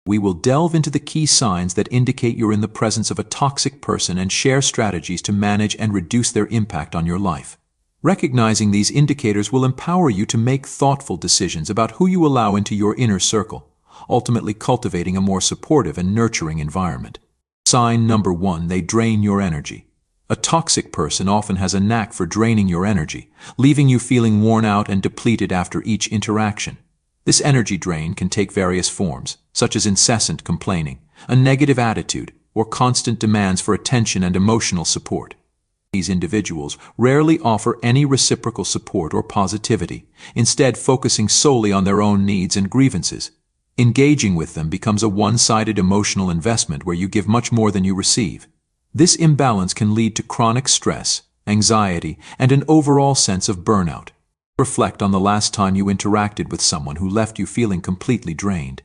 We will delve into the key signs that indicate you're in the presence of a toxic person and share strategies to manage and reduce their impact on your life. Recognizing these indicators will empower you to make thoughtful decisions about who you allow into your inner circle, ultimately cultivating a more supportive and nurturing environment. Sign number 1, they drain your energy. A toxic person often has a knack for draining your energy, leaving you feeling worn out and depleted after each interaction. This energy drain can take various forms, such as incessant complaining, a negative attitude, or constant demands for attention and emotional support. These individuals rarely offer any reciprocal support or positivity, instead focusing solely on their own needs and grievances. Engaging with them becomes a one-sided emotional investment where you give much more than you receive. This imbalance can lead to chronic stress, anxiety, and an overall sense of burnout. Reflect on the last time you interacted with someone who left you feeling completely drained.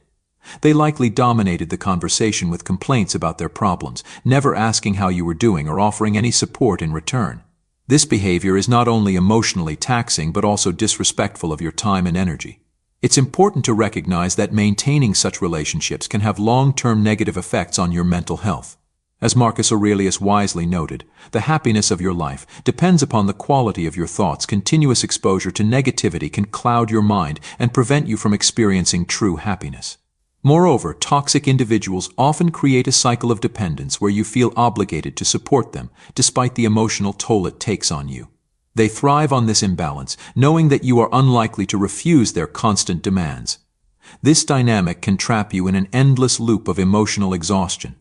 They likely dominated the conversation with complaints about their problems, never asking how you were doing or offering any support in return. This behavior is not only emotionally taxing but also disrespectful of your time and energy. It's important to recognize that maintaining such relationships can have long-term negative effects on your mental health. As Marcus Aurelius wisely noted, the happiness of your life depends upon the quality of your thoughts. Continuous exposure to negativity can cloud your mind and prevent you from experiencing true happiness. Moreover, toxic individuals often create a cycle of dependence where you feel obligated to support them, despite the emotional toll it takes on you. They thrive on this imbalance, knowing that you are unlikely to refuse their constant demands. This dynamic can trap you in an endless loop of emotional exhaustion.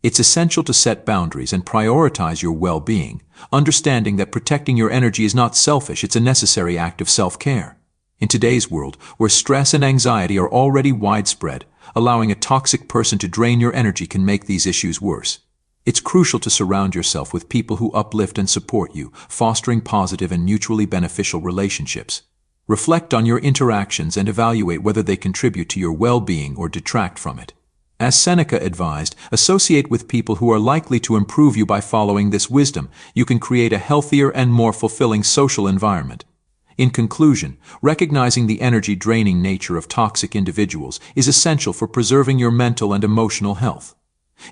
It's essential to set boundaries and prioritize your well-being, understanding that protecting your energy is not selfish, it's a necessary act of self-care. In today's world, where stress and anxiety are already widespread, allowing a toxic person to drain your energy can make these issues worse. It's crucial to surround yourself with people who uplift and support you, fostering positive and mutually beneficial relationships. Reflect on your interactions and evaluate whether they contribute to your well-being or detract from it. As Seneca advised, associate with people who are likely to improve you. By following this wisdom, you can create a healthier and more fulfilling social environment. In conclusion, recognizing the energy-draining nature of toxic individuals is essential for preserving your mental and emotional health.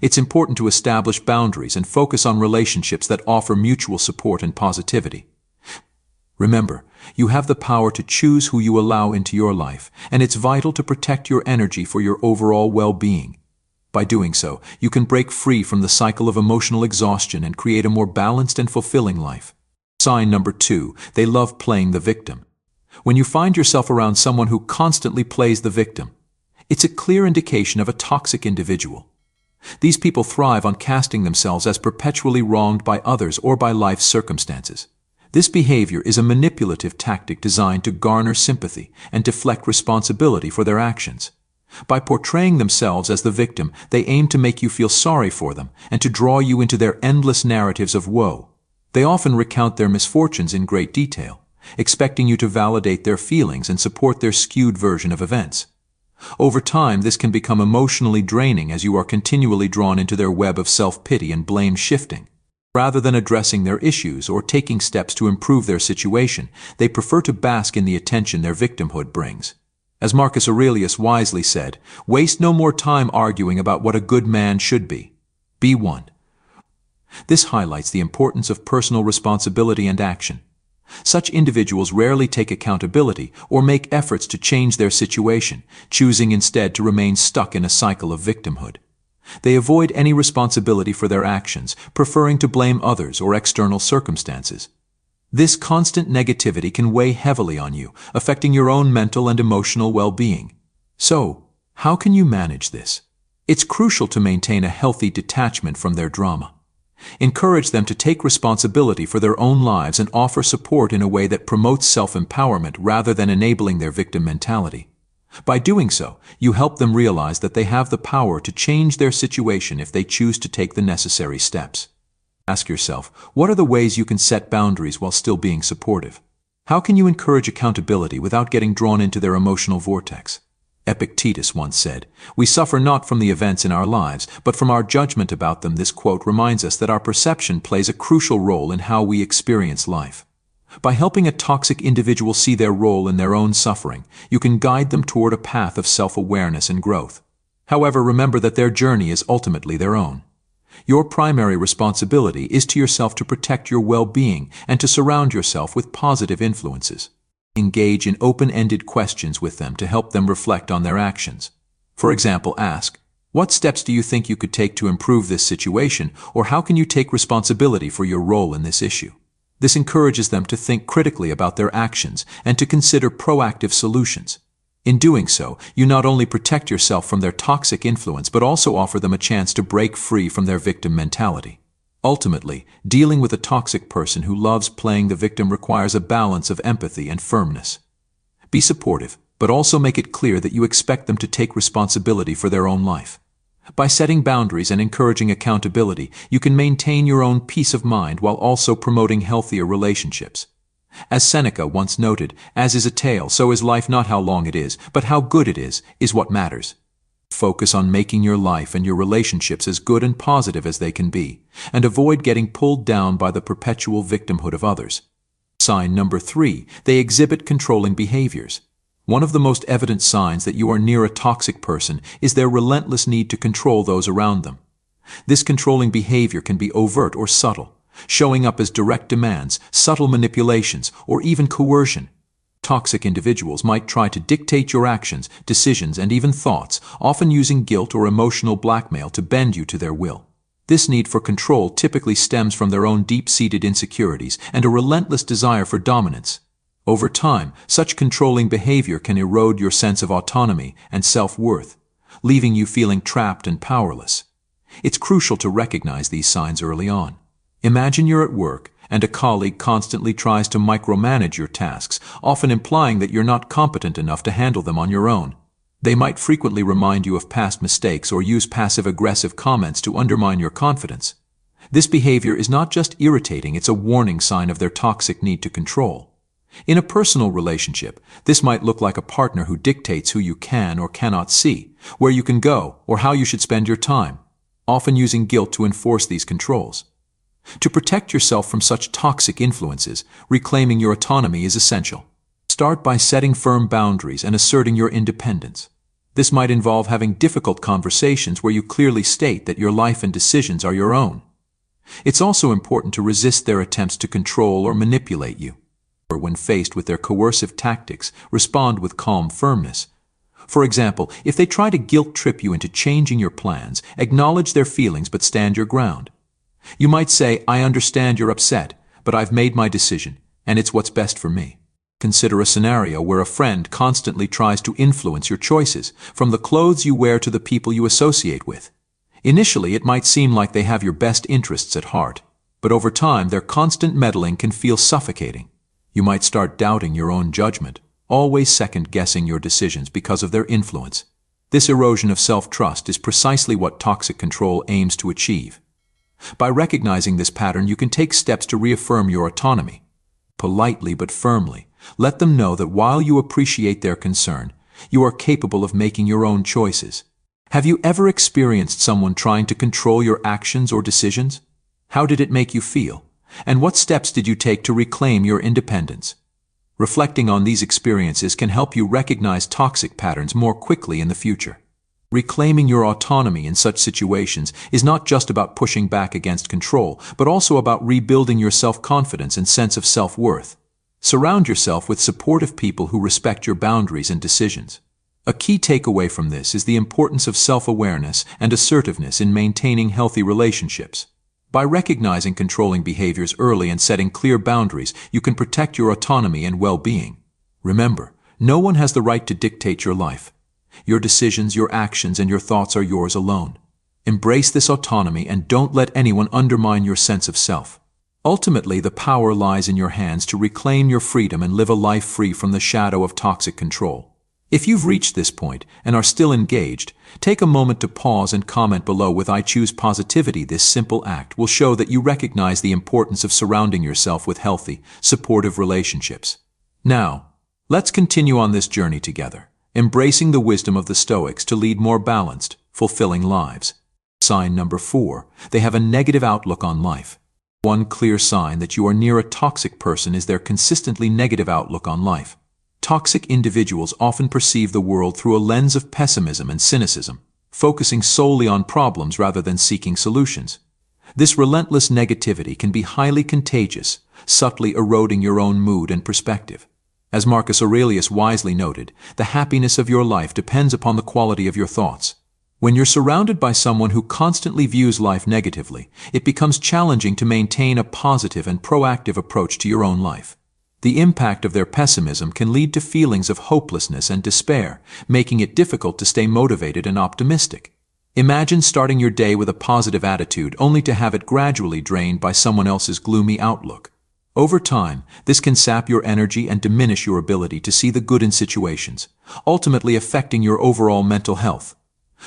It's important to establish boundaries and focus on relationships that offer mutual support and positivity. Remember, you have the power to choose who you allow into your life, and it's vital to protect your energy for your overall well-being. By doing so, you can break free from the cycle of emotional exhaustion and create a more balanced and fulfilling life. Sign number 2, they love playing the victim. When you find yourself around someone who constantly plays the victim, it's a clear indication of a toxic individual. These people thrive on casting themselves as perpetually wronged by others or by life's circumstances. This behavior is a manipulative tactic designed to garner sympathy and deflect responsibility for their actions. By portraying themselves as the victim, they aim to make you feel sorry for them and to draw you into their endless narratives of woe. They often recount their misfortunes in great detail, expecting you to validate their feelings and support their skewed version of events. Over time, this can become emotionally draining as you are continually drawn into their web of self-pity and blame shifting. Rather than addressing their issues or taking steps to improve their situation, they prefer to bask in the attention their victimhood brings. As Marcus Aurelius wisely said, waste no more time arguing about what a good man should be. Be one. This highlights the importance of personal responsibility and action. Such individuals rarely take accountability or make efforts to change their situation, choosing instead to remain stuck in a cycle of victimhood. They avoid any responsibility for their actions, preferring to blame others or external circumstances. This constant negativity can weigh heavily on you, affecting your own mental and emotional well-being. So, how can you manage this? It's crucial to maintain a healthy detachment from their drama. Encourage them to take responsibility for their own lives and offer support in a way that promotes self-empowerment rather than enabling their victim mentality. By doing so, you help them realize that they have the power to change their situation if they choose to take the necessary steps. Ask yourself, what are the ways you can set boundaries while still being supportive? How can you encourage accountability without getting drawn into their emotional vortex? Epictetus once said, "We suffer not from the events in our lives, but from our judgment about them." This quote reminds us that our perception plays a crucial role in how we experience life. By helping a toxic individual see their role in their own suffering, you can guide them toward a path of self-awareness and growth. However, remember that their journey is ultimately their own. Your primary responsibility is to yourself to protect your well-being and to surround yourself with positive influences. Engage in open-ended questions with them to help them reflect on their actions. For example, ask, "What steps do you think you could take to improve this situation, or how can you take responsibility for your role in this issue?" This encourages them to think critically about their actions and to consider proactive solutions. In doing so, you not only protect yourself from their toxic influence but also offer them a chance to break free from their victim mentality. Ultimately, dealing with a toxic person who loves playing the victim requires a balance of empathy and firmness. Be supportive, but also make it clear that you expect them to take responsibility for their own life. By setting boundaries and encouraging accountability, you can maintain your own peace of mind while also promoting healthier relationships. As Seneca once noted, "As is a tale, so is life, not how long it is, but how good it is what matters." Focus on making your life and your relationships as good and positive as they can be, and avoid getting pulled down by the perpetual victimhood of others. Sign number 3, they exhibit controlling behaviors. One of the most evident signs that you are near a toxic person is their relentless need to control those around them. This controlling behavior can be overt or subtle, showing up as direct demands, subtle manipulations, or even coercion. Toxic individuals might try to dictate your actions, decisions, and even thoughts, often using guilt or emotional blackmail to bend you to their will. This need for control typically stems from their own deep-seated insecurities and a relentless desire for dominance. Over time, such controlling behavior can erode your sense of autonomy and self-worth, leaving you feeling trapped and powerless. It's crucial to recognize these signs early on. Imagine you're at work and a colleague constantly tries to micromanage your tasks, often implying that you're not competent enough to handle them on your own. They might frequently remind you of past mistakes or use passive-aggressive comments to undermine your confidence. This behavior is not just irritating, it's a warning sign of their toxic need to control. In a personal relationship, this might look like a partner who dictates who you can or cannot see, where you can go, or how you should spend your time, often using guilt to enforce these controls. To protect yourself from such toxic influences, reclaiming your autonomy is essential. Start by setting firm boundaries and asserting your independence. This might involve having difficult conversations where you clearly state that your life and decisions are your own. It's also important to resist their attempts to control or manipulate you. Or when faced with their coercive tactics, respond with calm firmness. For example, if they try to guilt-trip you into changing your plans, acknowledge their feelings but stand your ground. You might say, "I understand you're upset, but I've made my decision, and it's what's best for me." Consider a scenario where a friend constantly tries to influence your choices, from the clothes you wear to the people you associate with. Initially, it might seem like they have your best interests at heart, but over time, their constant meddling can feel suffocating. You might start doubting your own judgment, always second-guessing your decisions because of their influence. This erosion of self-trust is precisely what toxic control aims to achieve. By recognizing this pattern, you can take steps to reaffirm your autonomy. Politely but firmly, let them know that while you appreciate their concern, you are capable of making your own choices. Have you ever experienced someone trying to control your actions or decisions? How did it make you feel? And what steps did you take to reclaim your independence? Reflecting on these experiences can help you recognize toxic patterns more quickly in the future. Reclaiming your autonomy in such situations is not just about pushing back against control, but also about rebuilding your self-confidence and sense of self-worth. Surround yourself with supportive people who respect your boundaries and decisions. A key takeaway from this is the importance of self-awareness and assertiveness in maintaining healthy relationships. By recognizing controlling behaviors early and setting clear boundaries, you can protect your autonomy and well-being. Remember, no one has the right to dictate your life. Your decisions, your actions, and your thoughts are yours alone. Embrace this autonomy and don't let anyone undermine your sense of self. Ultimately, the power lies in your hands to reclaim your freedom and live a life free from the shadow of toxic control. If you've reached this point and are still engaged, take a moment to pause and comment below with "I choose positivity." This simple act will show that you recognize the importance of surrounding yourself with healthy, supportive relationships. Now, let's continue on this journey together, embracing the wisdom of the Stoics to lead more balanced, fulfilling lives. Sign number 4, they have a negative outlook on life. One clear sign that you are near a toxic person is their consistently negative outlook on life. Toxic individuals often perceive the world through a lens of pessimism and cynicism. focusing solely on problems rather than seeking solutions. This relentless negativity can be highly contagious, subtly eroding your own mood and perspective. As Marcus Aurelius wisely noted, the happiness of your life depends upon the quality of your thoughts. When you're surrounded by someone who constantly views life negatively, it becomes challenging to maintain a positive and proactive approach to your own life. The impact of their pessimism can lead to feelings of hopelessness and despair, making it difficult to stay motivated and optimistic. Imagine starting your day with a positive attitude only to have it gradually drained by someone else's gloomy outlook. Over time, this can sap your energy and diminish your ability to see the good in situations, ultimately affecting your overall mental health.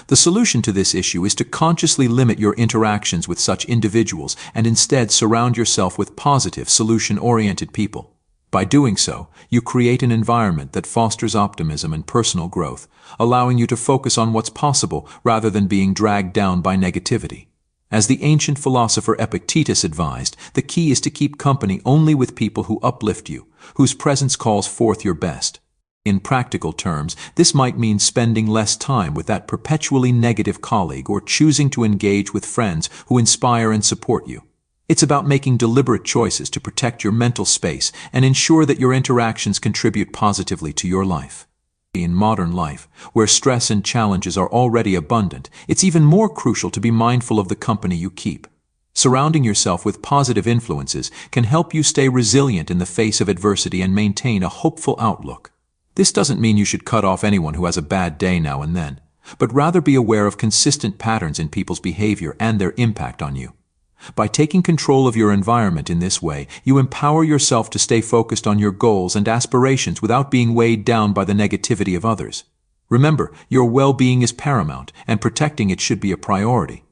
The solution to this issue is to consciously limit your interactions with such individuals and instead surround yourself with positive, solution-oriented people. By doing so, you create an environment that fosters optimism and personal growth, allowing you to focus on what's possible rather than being dragged down by negativity. As the ancient philosopher Epictetus advised, the key is to keep company only with people who uplift you, whose presence calls forth your best. In practical terms, this might mean spending less time with that perpetually negative colleague or choosing to engage with friends who inspire and support you. It's about making deliberate choices to protect your mental space and ensure that your interactions contribute positively to your life. In modern life, where stress and challenges are already abundant, it's even more crucial to be mindful of the company you keep. Surrounding yourself with positive influences can help you stay resilient in the face of adversity and maintain a hopeful outlook. This doesn't mean you should cut off anyone who has a bad day now and then, but rather be aware of consistent patterns in people's behavior and their impact on you. By taking control of your environment in this way, you empower yourself to stay focused on your goals and aspirations without being weighed down by the negativity of others. Remember, your well-being is paramount, and protecting it should be a priority.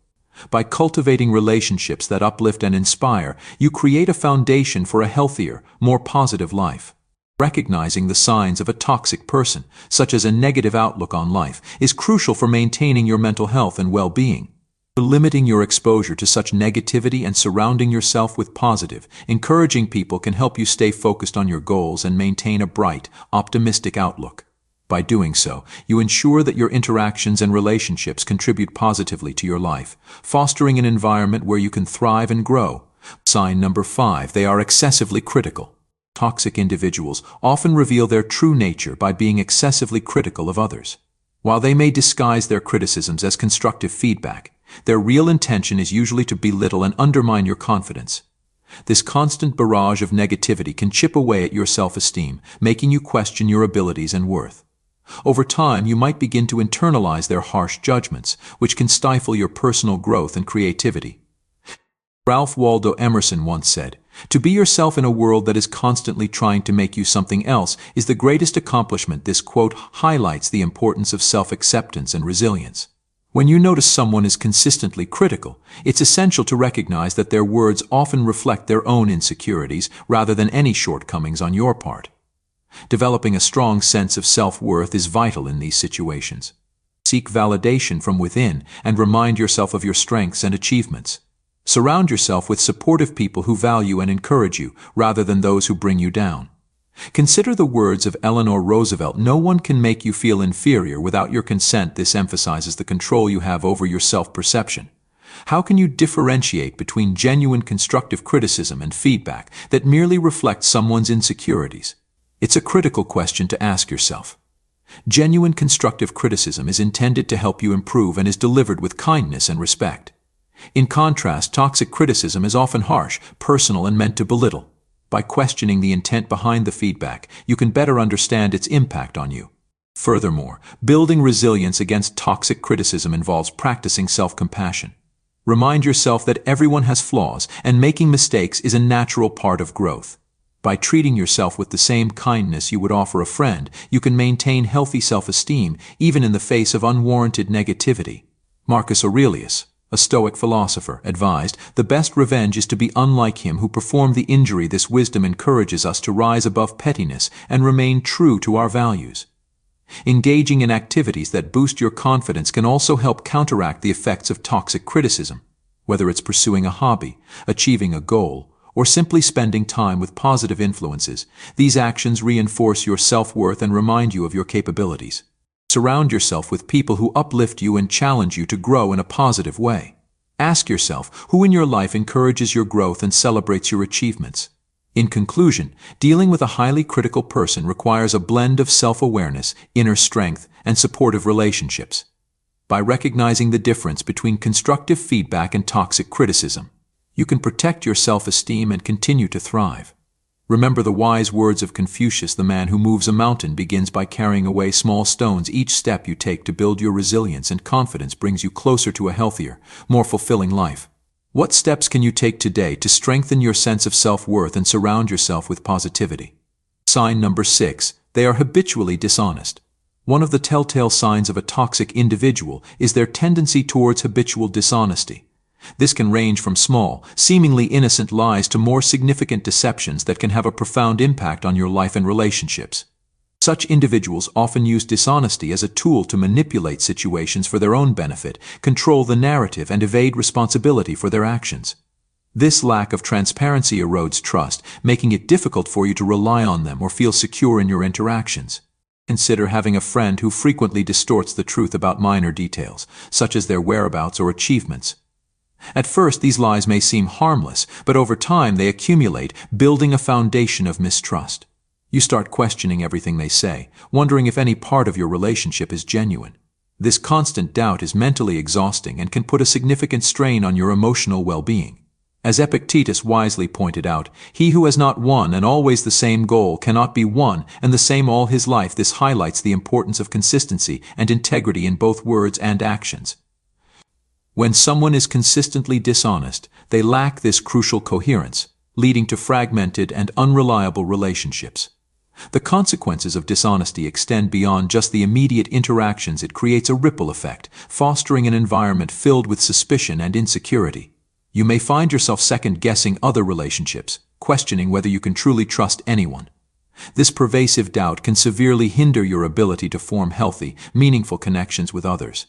By cultivating relationships that uplift and inspire, you create a foundation for a healthier, more positive life. Recognizing the signs of a toxic person, such as a negative outlook on life, is crucial for maintaining your mental health and well-being. Limiting your exposure to such negativity and surrounding yourself with positive, encouraging people can help you stay focused on your goals and maintain a bright, optimistic outlook. By doing so, you ensure that your interactions and relationships contribute positively to your life, fostering an environment where you can thrive and grow. Sign number 5, they are excessively critical. Toxic individuals often reveal their true nature by being excessively critical of others. While they may disguise their criticisms as constructive feedback, their real intention is usually to belittle and undermine your confidence. This constant barrage of negativity can chip away at your self-esteem, making you question your abilities and worth. Over time, you might begin to internalize their harsh judgments, which can stifle your personal growth and creativity. Ralph Waldo Emerson once said, "To be yourself in a world that is constantly trying to make you something else is the greatest accomplishment." This quote highlights the importance of self-acceptance and resilience. When you notice someone is consistently critical, it's essential to recognize that their words often reflect their own insecurities rather than any shortcomings on your part. Developing a strong sense of self-worth is vital in these situations. Seek validation from within and remind yourself of your strengths and achievements. Surround yourself with supportive people who value and encourage you rather than those who bring you down. Consider the words of Eleanor Roosevelt, "No one can make you feel inferior without your consent." This emphasizes the control you have over your self-perception. How can you differentiate between genuine constructive criticism and feedback that merely reflects someone's insecurities? It's a critical question to ask yourself. Genuine constructive criticism is intended to help you improve and is delivered with kindness and respect. In contrast, toxic criticism is often harsh, personal, and meant to belittle. By questioning the intent behind the feedback, you can better understand its impact on you. Furthermore, building resilience against toxic criticism involves practicing self-compassion. Remind yourself that everyone has flaws, and making mistakes is a natural part of growth. By treating yourself with the same kindness you would offer a friend, you can maintain healthy self-esteem even in the face of unwarranted negativity. Marcus Aurelius, a Stoic philosopher, advised, "The best revenge is to be unlike him who performed the injury." This wisdom encourages us to rise above pettiness and remain true to our values. Engaging in activities that boost your confidence can also help counteract the effects of toxic criticism. Whether it's pursuing a hobby, achieving a goal, or simply spending time with positive influences, these actions reinforce your self-worth and remind you of your capabilities. Surround yourself with people who uplift you and challenge you to grow in a positive way. Ask yourself, who in your life encourages your growth and celebrates your achievements? In conclusion, dealing with a highly critical person requires a blend of self-awareness, inner strength, and supportive relationships. By recognizing the difference between constructive feedback and toxic criticism, you can protect your self-esteem and continue to thrive. Remember the wise words of Confucius: the man who moves a mountain begins by carrying away small stones. Each step you take to build your resilience and confidence brings you closer to a healthier, more fulfilling life. What steps can you take today to strengthen your sense of self-worth and surround yourself with positivity? Sign number 6. They are habitually dishonest. One of the telltale signs of a toxic individual is their tendency towards habitual dishonesty. This can range from small, seemingly innocent lies to more significant deceptions that can have a profound impact on your life and relationships. Such individuals often use dishonesty as a tool to manipulate situations for their own benefit, control the narrative, and evade responsibility for their actions. This lack of transparency erodes trust, making it difficult for you to rely on them or feel secure in your interactions. Consider having a friend who frequently distorts the truth about minor details, such as their whereabouts or achievements. At first, these lies may seem harmless, but over time they accumulate, building a foundation of mistrust. You start questioning everything they say, wondering if any part of your relationship is genuine. This constant doubt is mentally exhausting and can put a significant strain on your emotional well-being. As Epictetus wisely pointed out, he who has not one and always the same goal cannot be one and the same all his life. This highlights the importance of consistency and integrity in both words and actions. When someone is consistently dishonest, they lack this crucial coherence, leading to fragmented and unreliable relationships. The consequences of dishonesty extend beyond just the immediate interactions. It creates a ripple effect, fostering an environment filled with suspicion and insecurity. You may find yourself second-guessing other relationships, questioning whether you can truly trust anyone. This pervasive doubt can severely hinder your ability to form healthy, meaningful connections with others.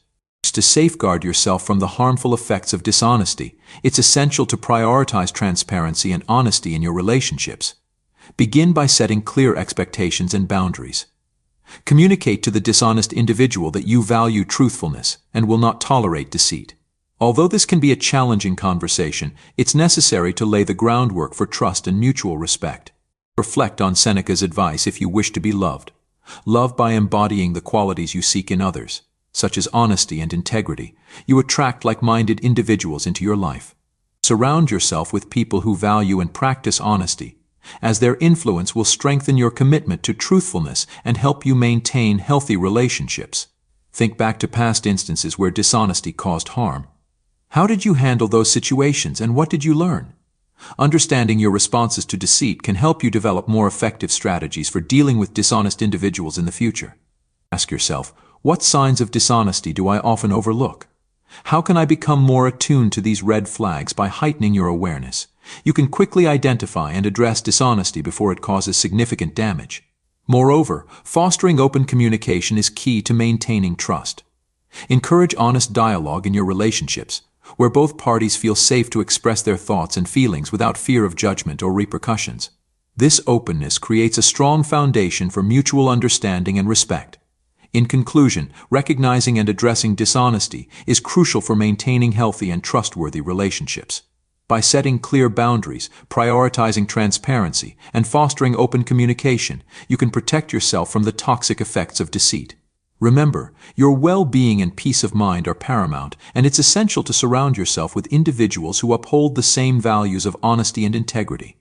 To safeguard yourself from the harmful effects of dishonesty, it's essential to prioritize transparency and honesty in your relationships. Begin by setting clear expectations and boundaries. Communicate to the dishonest individual that you value truthfulness and will not tolerate deceit. Although this can be a challenging conversation, it's necessary to lay the groundwork for trust and mutual respect. Reflect on Seneca's advice: if you wish to be loved, love by embodying the qualities you seek in others, such as honesty and integrity. You attract like-minded individuals into your life. Surround yourself with people who value and practice honesty, as their influence will strengthen your commitment to truthfulness and help you maintain healthy relationships. Think back to past instances where dishonesty caused harm. How did you handle those situations, and what did you learn? Understanding your responses to deceit can help you develop more effective strategies for dealing with dishonest individuals in the future. Ask yourself, what signs of dishonesty do I often overlook? How can I become more attuned to these red flags? By heightening your awareness, you can quickly identify and address dishonesty before it causes significant damage. Moreover, fostering open communication is key to maintaining trust. Encourage honest dialogue in your relationships, where both parties feel safe to express their thoughts and feelings without fear of judgment or repercussions. This openness creates a strong foundation for mutual understanding and respect. In conclusion, recognizing and addressing dishonesty is crucial for maintaining healthy and trustworthy relationships. By setting clear boundaries, prioritizing transparency, and fostering open communication, you can protect yourself from the toxic effects of deceit. Remember, your well-being and peace of mind are paramount, and it's essential to surround yourself with individuals who uphold the same values of honesty and integrity.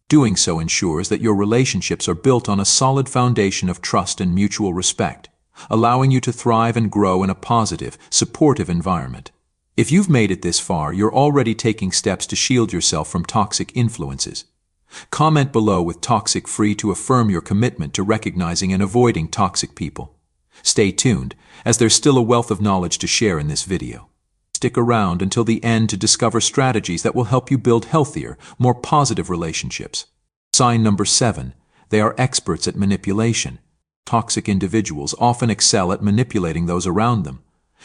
Doing so ensures that your relationships are built on a solid foundation of trust and mutual respect, allowing you to thrive and grow in a positive, supportive environment. If you've made it this far, you're already taking steps to shield yourself from toxic influences. Comment below with toxic-free to affirm your commitment to recognizing and avoiding toxic people. Stay tuned, as there's still a wealth of knowledge to share in this video. Stick around until the end to discover strategies that will help you build healthier, more positive relationships. Sign number 7. They are experts at manipulation. Toxic individuals often excel at manipulating those around them,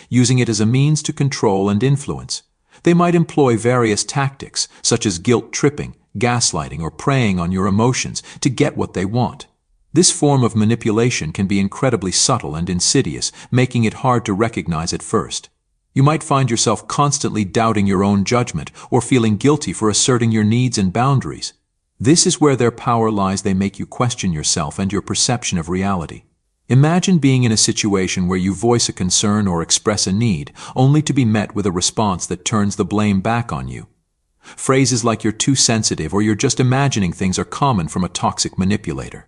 using it as a means to control and influence. They might employ various tactics, such as guilt-tripping, gaslighting, or preying on your emotions to get what they want. This form of manipulation can be incredibly subtle and insidious, making it hard to recognize at first. You might find yourself constantly doubting your own judgment or feeling guilty for asserting your needs and boundaries. This is where their power lies. They make you question yourself and your perception of reality. Imagine being in a situation where you voice a concern or express a need, only to be met with a response that turns the blame back on you. Phrases like "you're too sensitive" or "you're just imagining things" are common from a toxic manipulator.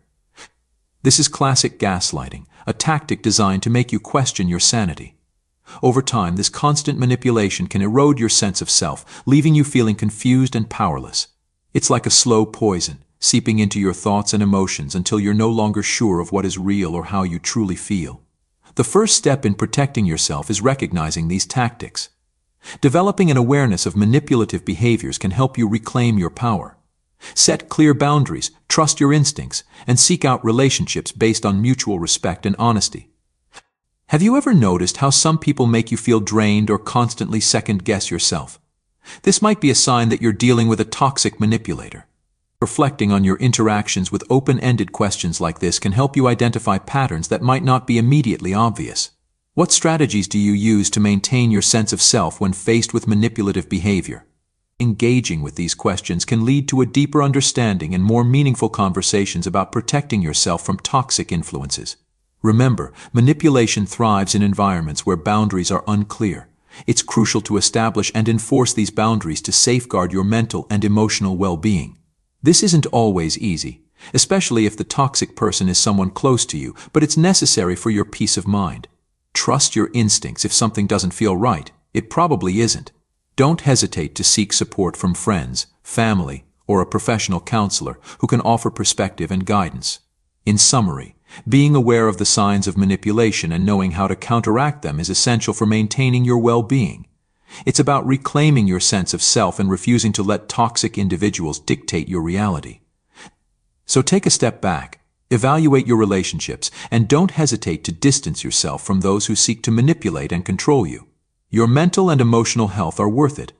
This is classic gaslighting, a tactic designed to make you question your sanity. Over time, this constant manipulation can erode your sense of self, leaving you feeling confused and powerless. It's like a slow poison, seeping into your thoughts and emotions until you're no longer sure of what is real or how you truly feel. The first step in protecting yourself is recognizing these tactics. Developing an awareness of manipulative behaviors can help you reclaim your power. Set clear boundaries, trust your instincts, and seek out relationships based on mutual respect and honesty. Have you ever noticed how some people make you feel drained or constantly second-guess yourself? This might be a sign that you're dealing with a toxic manipulator. Reflecting on your interactions with open-ended questions like this can help you identify patterns that might not be immediately obvious. What strategies do you use to maintain your sense of self when faced with manipulative behavior? Engaging with these questions can lead to a deeper understanding and more meaningful conversations about protecting yourself from toxic influences. Remember, manipulation thrives in environments where boundaries are unclear. It's crucial to establish and enforce these boundaries to safeguard your mental and emotional well-being. This isn't always easy, especially if the toxic person is someone close to you, but it's necessary for your peace of mind. Trust your instincts. If something doesn't feel right, it probably isn't. Don't hesitate to seek support from friends, family, or a professional counselor who can offer perspective and guidance. In summary, being aware of the signs of manipulation and knowing how to counteract them is essential for maintaining your well-being. It's about reclaiming your sense of self and refusing to let toxic individuals dictate your reality. So take a step back, evaluate your relationships, and don't hesitate to distance yourself from those who seek to manipulate and control you. Your mental and emotional health are worth it.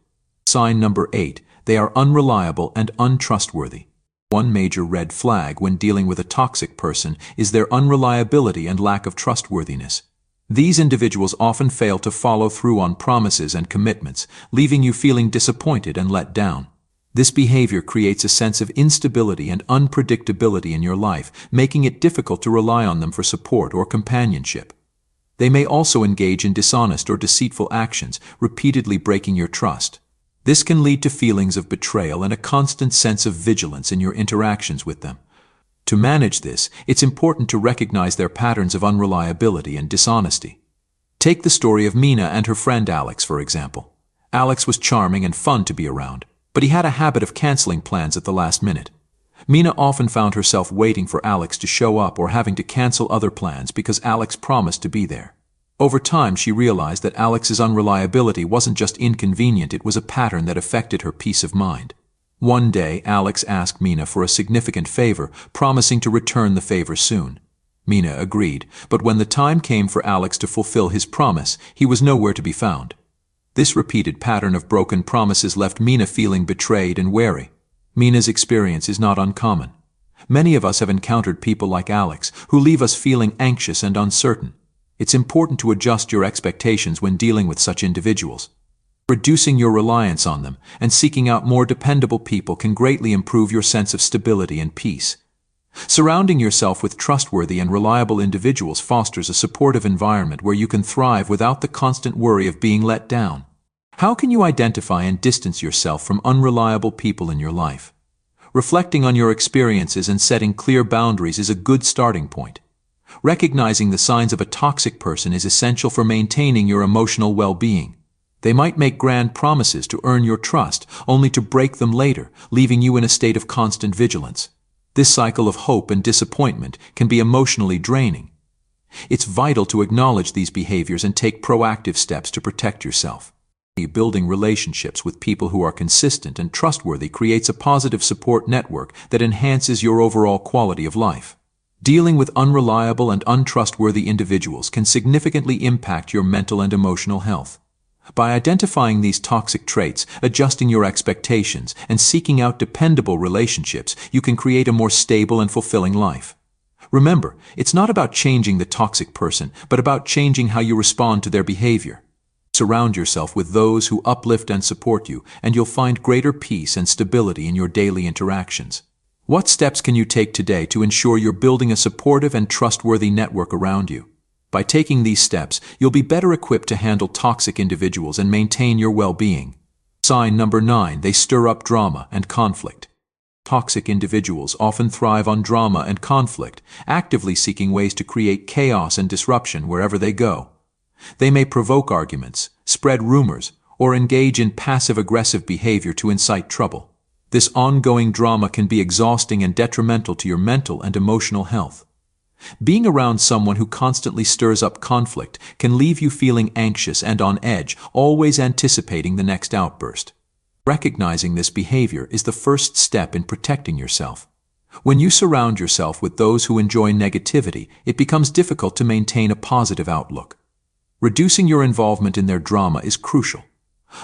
Sign number 8, they are unreliable and untrustworthy. One major red flag when dealing with a toxic person is their unreliability and lack of trustworthiness. These individuals often fail to follow through on promises and commitments, leaving you feeling disappointed and let down. This behavior creates a sense of instability and unpredictability in your life, making it difficult to rely on them for support or companionship. They may also engage in dishonest or deceitful actions, repeatedly breaking your trust. This can lead to feelings of betrayal and a constant sense of vigilance in your interactions with them. To manage this, it's important to recognize their patterns of unreliability and dishonesty. Take the story of Mina and her friend Alex, for example. Alex was charming and fun to be around, but he had a habit of canceling plans at the last minute. Mina often found herself waiting for Alex to show up or having to cancel other plans because Alex promised to be there. Over time, she realized that Alex's unreliability wasn't just inconvenient, it was a pattern that affected her peace of mind. One day, Alex asked Mina for a significant favor, promising to return the favor soon. Mina agreed, but when the time came for Alex to fulfill his promise, he was nowhere to be found. This repeated pattern of broken promises left Mina feeling betrayed and wary. Mina's experience is not uncommon. Many of us have encountered people like Alex who leave us feeling anxious and uncertain. It's important to adjust your expectations when dealing with such individuals. Reducing your reliance on them and seeking out more dependable people can greatly improve your sense of stability and peace. Surrounding yourself with trustworthy and reliable individuals fosters a supportive environment where you can thrive without the constant worry of being let down. How can you identify and distance yourself from unreliable people in your life? Reflecting on your experiences and setting clear boundaries is a good starting point. Recognizing the signs of a toxic person is essential for maintaining your emotional well-being. They might make grand promises to earn your trust, only to break them later, leaving you in a state of constant vigilance. This cycle of hope and disappointment can be emotionally draining. It's vital to acknowledge these behaviors and take proactive steps to protect yourself. Building relationships with people who are consistent and trustworthy creates a positive support network that enhances your overall quality of life. Dealing with unreliable and untrustworthy individuals can significantly impact your mental and emotional health. By identifying these toxic traits, adjusting your expectations, and seeking out dependable relationships, you can create a more stable and fulfilling life. Remember, it's not about changing the toxic person, but about changing how you respond to their behavior. Surround yourself with those who uplift and support you, and you'll find greater peace and stability in your daily interactions. What steps can you take today to ensure you're building a supportive and trustworthy network around you? By taking these steps, you'll be better equipped to handle toxic individuals and maintain your well-being. Sign number 9, they stir up drama and conflict. Toxic individuals often thrive on drama and conflict, actively seeking ways to create chaos and disruption wherever they go. They may provoke arguments, spread rumors, or engage in passive-aggressive behavior to incite trouble. This ongoing drama can be exhausting and detrimental to your mental and emotional health. Being around someone who constantly stirs up conflict can leave you feeling anxious and on edge, always anticipating the next outburst. Recognizing this behavior is the first step in protecting yourself. When you surround yourself with those who enjoy negativity, it becomes difficult to maintain a positive outlook. Reducing your involvement in their drama is crucial.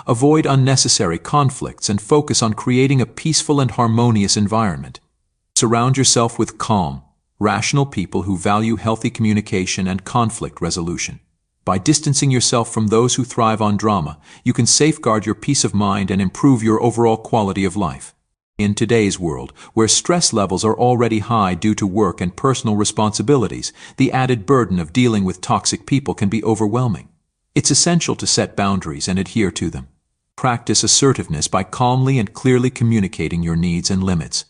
Avoid unnecessary conflicts and focus on creating a peaceful and harmonious environment. Surround yourself with calm, rational people who value healthy communication and conflict resolution. By distancing yourself from those who thrive on drama, you can safeguard your peace of mind and improve your overall quality of life. In today's world, where stress levels are already high due to work and personal responsibilities, the added burden of dealing with toxic people can be overwhelming. It's essential to set boundaries and adhere to them. Practice assertiveness by calmly and clearly communicating your needs and limits.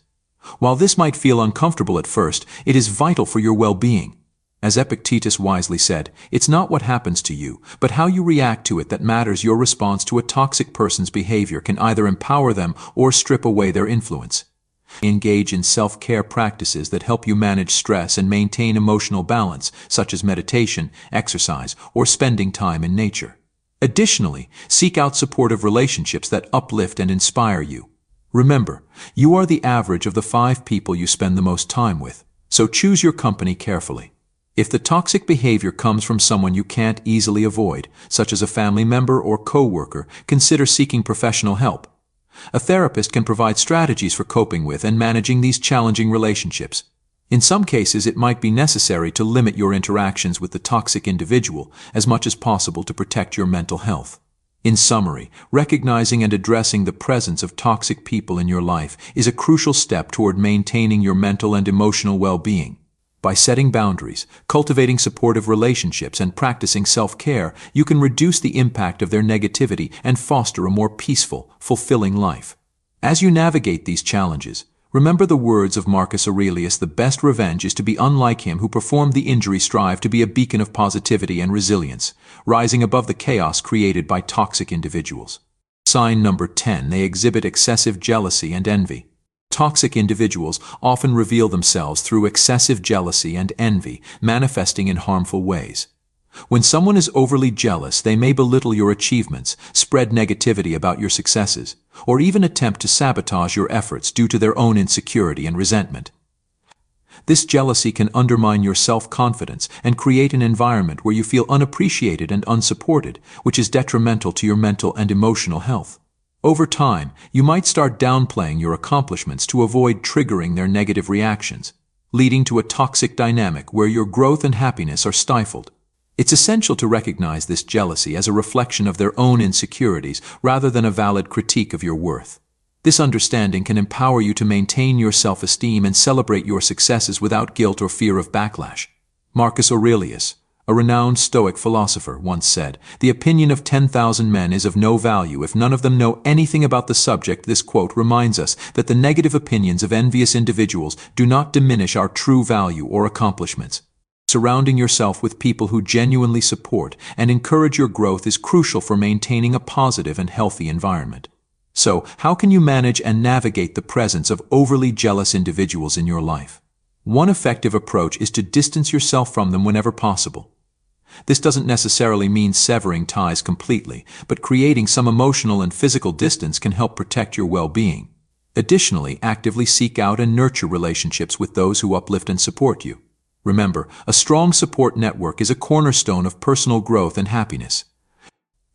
While this might feel uncomfortable at first, it is vital for your well-being. As Epictetus wisely said, it's not what happens to you, but how you react to it that matters. Your response to a toxic person's behavior can either empower them or strip away their influence. Engage in self-care practices that help you manage stress and maintain emotional balance, such as meditation, exercise, or spending time in nature. Additionally, seek out supportive relationships that uplift and inspire you. Remember, you are the average of the 5 people you spend the most time with, so choose your company carefully. If the toxic behavior comes from someone you can't easily avoid, such as a family member or coworker, consider seeking professional help. A therapist can provide strategies for coping with and managing these challenging relationships. In some cases, it might be necessary to limit your interactions with the toxic individual as much as possible to protect your mental health. In summary, recognizing and addressing the presence of toxic people in your life is a crucial step toward maintaining your mental and emotional well-being. By setting boundaries, cultivating supportive relationships, and practicing self-care, you can reduce the impact of their negativity and foster a more peaceful, fulfilling life. As you navigate these challenges, remember the words of Marcus Aurelius: the best revenge is to be unlike him who performed the injury. Strive to be a beacon of positivity and resilience, rising above the chaos created by toxic individuals. Sign number 10, they exhibit excessive jealousy and envy. Toxic individuals often reveal themselves through excessive jealousy and envy, manifesting in harmful ways. When someone is overly jealous, they may belittle your achievements, spread negativity about your successes, or even attempt to sabotage your efforts due to their own insecurity and resentment. This jealousy can undermine your self-confidence and create an environment where you feel unappreciated and unsupported, which is detrimental to your mental and emotional health. Over time, you might start downplaying your accomplishments to avoid triggering their negative reactions, leading to a toxic dynamic where your growth and happiness are stifled. It's essential to recognize this jealousy as a reflection of their own insecurities rather than a valid critique of your worth. This understanding can empower you to maintain your self-esteem and celebrate your successes without guilt or fear of backlash. Marcus Aurelius, a renowned Stoic philosopher, once said, "The opinion of 10,000 men is of no value if none of them know anything about the subject." This quote reminds us that the negative opinions of envious individuals do not diminish our true value or accomplishments. Surrounding yourself with people who genuinely support and encourage your growth is crucial for maintaining a positive and healthy environment. So, how can you manage and navigate the presence of overly jealous individuals in your life? One effective approach is to distance yourself from them whenever possible. This doesn't necessarily mean severing ties completely, but creating some emotional and physical distance can help protect your well-being. Additionally, actively seek out and nurture relationships with those who uplift and support you. Remember, a strong support network is a cornerstone of personal growth and happiness.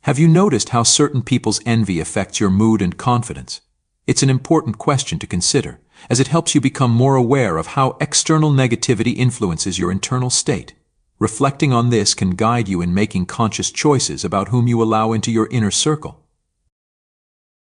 Have you noticed how certain people's envy affects your mood and confidence? It's an important question to consider, as it helps you become more aware of how external negativity influences your internal state. Reflecting on this can guide you in making conscious choices about whom you allow into your inner circle.